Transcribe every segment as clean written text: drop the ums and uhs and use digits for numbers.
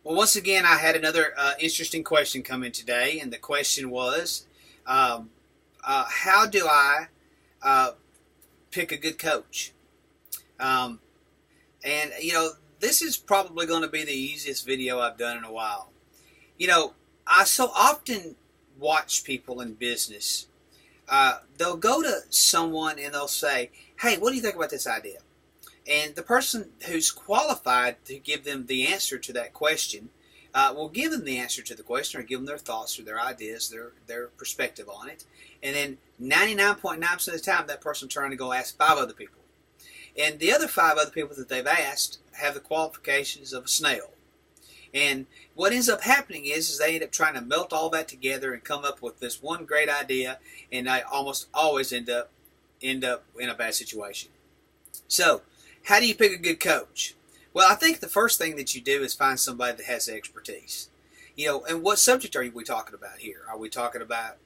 Well, once again, I had another interesting question come in today, and the question was, um, how do I uh, pick a good coach? Um, and this is probably going to be the easiest video I've done in a while. You know, I so often watch people in business. They'll go to someone and they'll say, "Hey, what do you think about this idea?" And the person who's qualified to give them the answer to that question will give them the answer to the question, or give them their thoughts or their ideas, their perspective on it. And then 99.9% of the time, that person's trying to go ask five other people. And the other five other people that they've asked have the qualifications of a snail. And what ends up happening is they end up trying to melt all that together and come up with this one great idea, and they almost always end up in a bad situation. So, how do you pick a good coach? Well, I think the first thing that you do is find somebody that has the expertise. And what subject are we talking about here? Are we talking about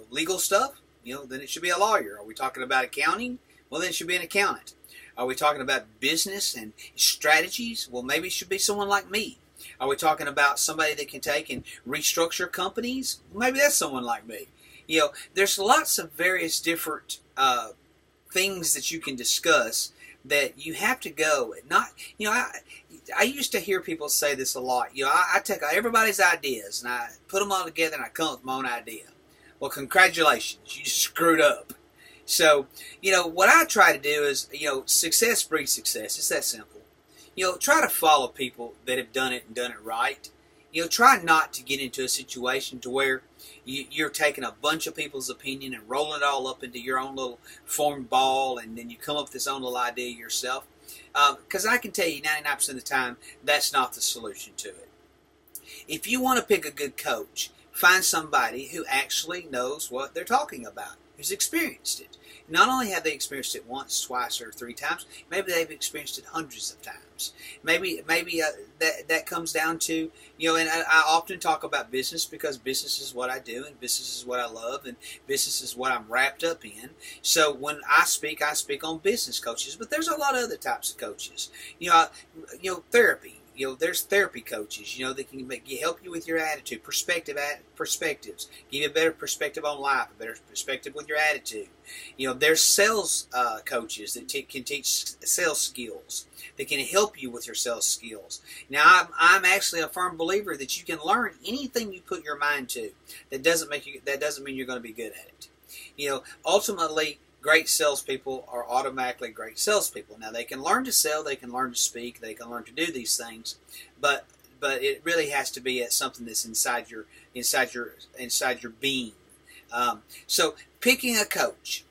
legal stuff? Then it should be a lawyer. Are we talking about accounting? Well, then it should be an accountant. Are we talking about business and strategies? Well, maybe it should be someone like me. Are we talking about somebody that can take and restructure companies? Maybe that's someone like me. There's lots of various different things that you can discuss that you have to go. Not, I used to hear people say this a lot. I take everybody's ideas and I put them all together and I come up with my own idea. Well, congratulations, you just screwed up. So, what I try to do is, success breeds success. It's that simple. Try to follow people that have done it and done it right. Try not to get into a situation to where you're taking a bunch of people's opinion and rolling it all up into your own little formed ball, and then you come up with this own little idea yourself. Because I can tell you 99% of the time, that's not the solution to it. If you want to pick a good coach, find somebody who actually knows what they're talking about, who's experienced it. Not only have they experienced it once, twice, or three times, maybe they've experienced it hundreds of times. Maybe that comes down to, and I often talk about business because business is what I do, and business is what I love, and business is what I'm wrapped up in. So when I speak on business coaches, but there's a lot of other types of coaches. Therapy. There's therapy coaches, that can help you with your attitude, perspectives, give you a better perspective on life, a better perspective with your attitude. There's sales coaches that can teach sales skills, that can help you with your sales skills. Now, I'm actually a firm believer that you can learn anything you put your mind to. That doesn't mean you're going to be good at it. Ultimately, great salespeople are automatically great salespeople. Now, they can learn to sell, they can learn to speak, they can learn to do these things, but it really has to be something that's inside your being. So, picking a coach.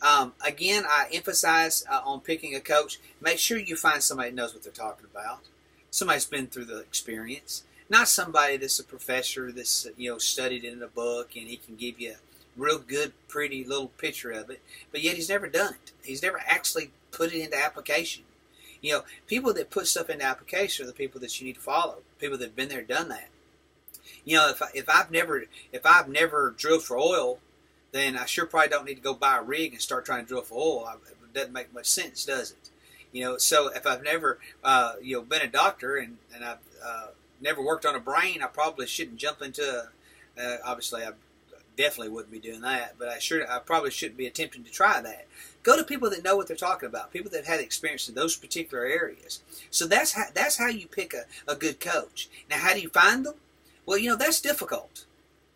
Again, I emphasize on picking a coach. Make sure you find somebody that knows what they're talking about. Somebody's been through the experience, not somebody that's a professor that's studied it in a book and he can give you real good, pretty little picture of it, but yet he's never done it. He's never actually put it into application. People that put stuff into application are the people that you need to follow. People that have been there, done that. If I've never drilled for oil, then I sure probably don't need to go buy a rig and start trying to drill for oil. It doesn't make much sense, does it? So if I've never, been a doctor and I've never worked on a brain, I probably shouldn't jump into. Obviously, I definitely wouldn't be doing that, but I probably shouldn't be attempting to try that. Go to people that know what they're talking about, people that have had experience in those particular areas. So that's how you pick a good coach. Now, how do you find them? Well, that's difficult.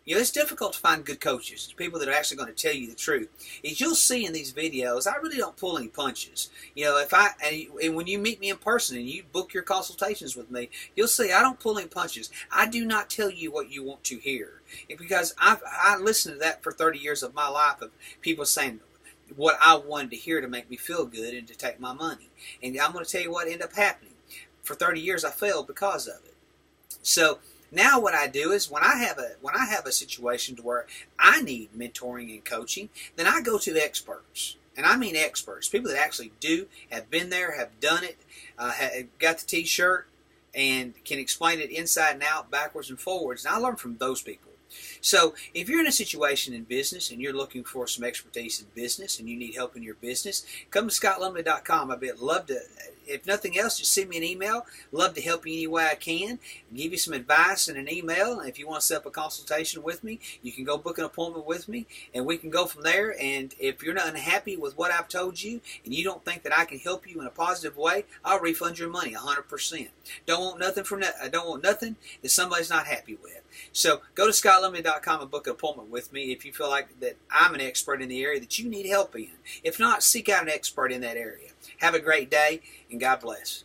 It's difficult to find good coaches, people that are actually going to tell you the truth. As you'll see in these videos, I really don't pull any punches. And when you meet me in person and you book your consultations with me, you'll see I don't pull any punches. I do not tell you what you want to hear, because I listened to that for 30 years of my life, of people saying what I wanted to hear to make me feel good and to take my money. And I'm going to tell you what ended up happening. For 30 years, I failed because of it. So now what I do is when I have a situation to where I need mentoring and coaching, then I go to experts. And I mean experts, people that actually have been there, have done it, have got the t-shirt, and can explain it inside and out, backwards and forwards. And I learn from those people. So if you're in a situation in business and you're looking for some expertise in business and you need help in your business, come to scottlumley.com. I'd love to if nothing else, just send me an email. Love to help you any way I can and give you some advice in an email. If you want to set up a consultation with me, you can go book an appointment with me, and we can go from there. And if you're not unhappy with what I've told you and you don't think that I can help you in a positive way, I'll refund your money 100%. Don't want nothing that somebody's not happy with. So go to scottlumley.com and book an appointment with me if you feel like that I'm an expert in the area that you need help in. If not, seek out an expert in that area. Have a great day, and God bless.